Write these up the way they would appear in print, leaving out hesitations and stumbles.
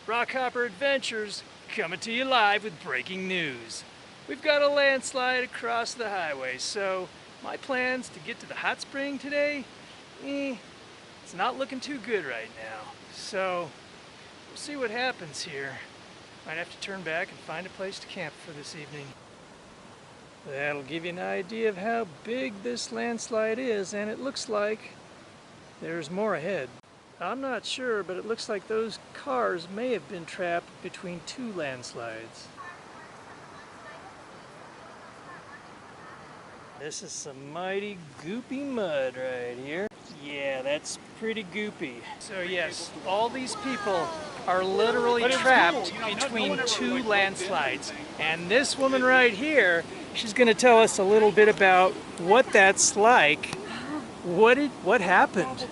Rockhopper Adventures coming to you live with breaking news. We've got a landslide across the highway, so my plans to get to the hot spring today, it's not looking too good right now. So we'll see what happens here. Might have to turn back and find a place to camp for this evening. That'll give you an idea of how big this landslide is, and it looks like there's more ahead. I'm not sure, but it looks like those cars may have been trapped between two landslides. This is some mighty goopy mud right here. Yeah, that's pretty goopy. So yes, all these people are literally trapped between two landslides. And this woman right here, she's going to tell us a little bit about what that's like. What happened?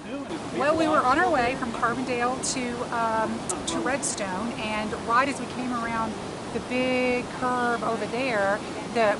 Well, we were on our way from Carbondale to Redstone, and right as we came around the big curve over there,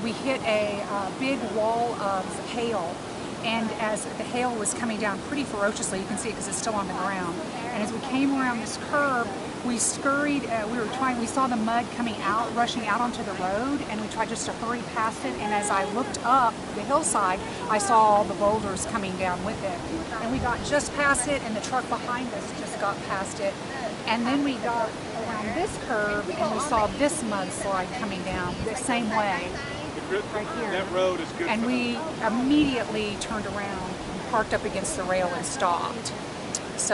we hit a big wall of hail. And as the hail was coming down pretty ferociously, you can see it because it's still on the ground. And as we came around this curve, we scurried, we saw the mud coming out, rushing out onto the road, and we tried just to hurry past it. And as I looked up the hillside, I saw all the boulders coming down with it. And we got just past it, and the truck behind us just got past it. And then we got around this curve, and we saw this mudslide coming down the same way. Right here. That road is good. And we immediately turned around and parked up against the rail and stopped. So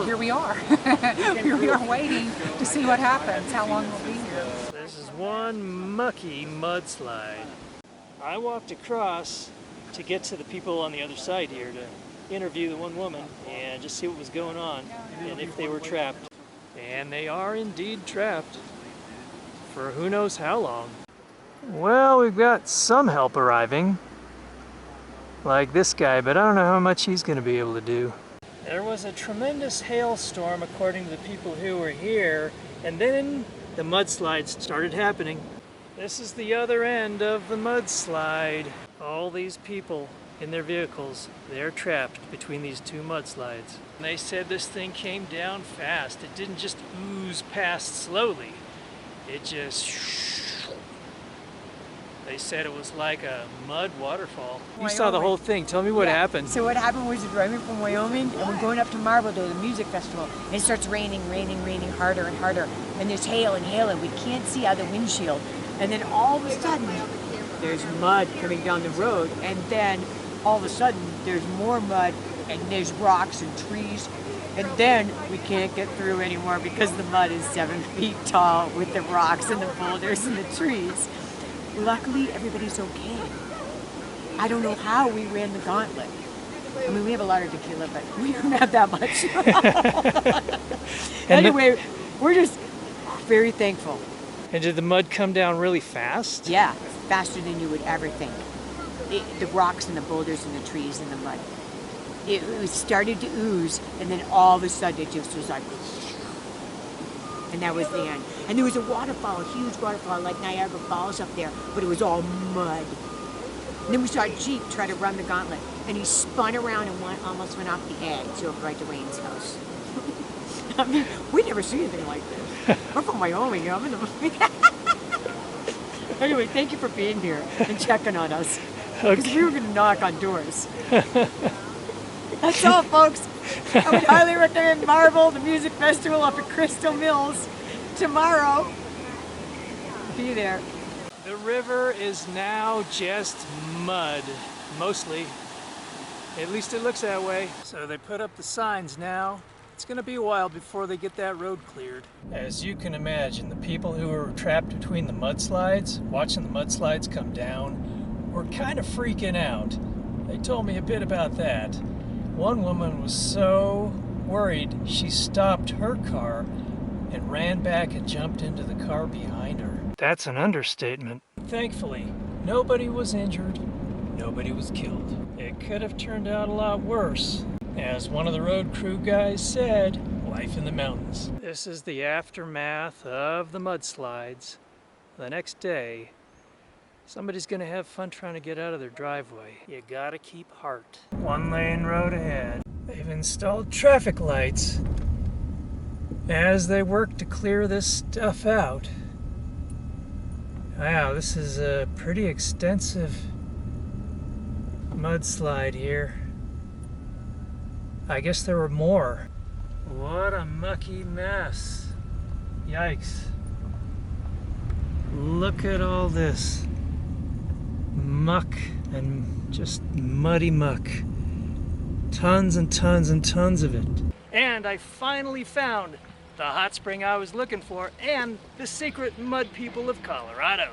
here we are. Here we are waiting to see what happens, how long we'll be here. This is one mucky mudslide. I walked across to get to the people on the other side here to interview the one woman and just see what was going on and if they were trapped. And they are indeed trapped for who knows how long. Well, we've got some help arriving, like this guy, but I don't know how much he's going to be able to do. There was a tremendous hailstorm according to the people who were here, and then the mudslides started happening. This is the other end of the mudslide. All these people in their vehicles, they're trapped between these two mudslides. They said this thing came down fast. It didn't just ooze past slowly. It just... They said it was like a mud waterfall. You saw the whole thing. Tell me what happened. So what happened was we're driving from Wyoming and we're going up to Marbledale, the music festival, and it starts raining harder and harder. And there's hail and we can't see out the windshield. And then all of a sudden, there's mud coming down the road. And then all of a sudden, there's more mud and there's rocks and trees. And then we can't get through anymore because the mud is 7 feet tall with the rocks and the boulders and the trees. Luckily, everybody's okay. I don't know how we ran the gauntlet. I mean, we have a lot of tequila, but we don't have that much. Anyway, we're just very thankful. And did the mud come down really fast? Yeah, faster than you would ever think. The rocks and the boulders and the trees and the mud. It started to ooze, and then all of a sudden it just was like... And that was the end. And there was a waterfall, a huge waterfall like Niagara Falls up there, but it was all mud. And then we saw a Jeep try to run the gauntlet, and he spun around and almost went off the edge over right to Wayne's house. I mean, we never see anything like this. We're from Wyoming, you know? Anyway, thank you for being here and checking on us. Because we were going to knock on doors. That's all, folks. I would highly recommend Marble, the music festival up at Crystal Mills tomorrow. Be there. The river is now just mud, mostly. At least it looks that way. So they put up the signs now. It's going to be a while before they get that road cleared. As you can imagine, the people who were trapped between the mudslides, watching the mudslides come down, were kind of freaking out. They told me a bit about that. One woman was so worried she stopped her car and ran back and jumped into the car behind her. That's an understatement. Thankfully, nobody was injured, nobody was killed. It could have turned out a lot worse. As one of the road crew guys said, life in the mountains. This is the aftermath of the mudslides. The next day, somebody's gonna have fun trying to get out of their driveway. You gotta keep heart. 1 lane road ahead. They've installed traffic lights as they work to clear this stuff out. Wow, this is a pretty extensive mudslide here. I guess there were more. What a mucky mess. Yikes. Look at all this muck and just muddy muck. Tons and tons and tons of it. And I finally found the hot spring I was looking for and the secret mud people of Colorado.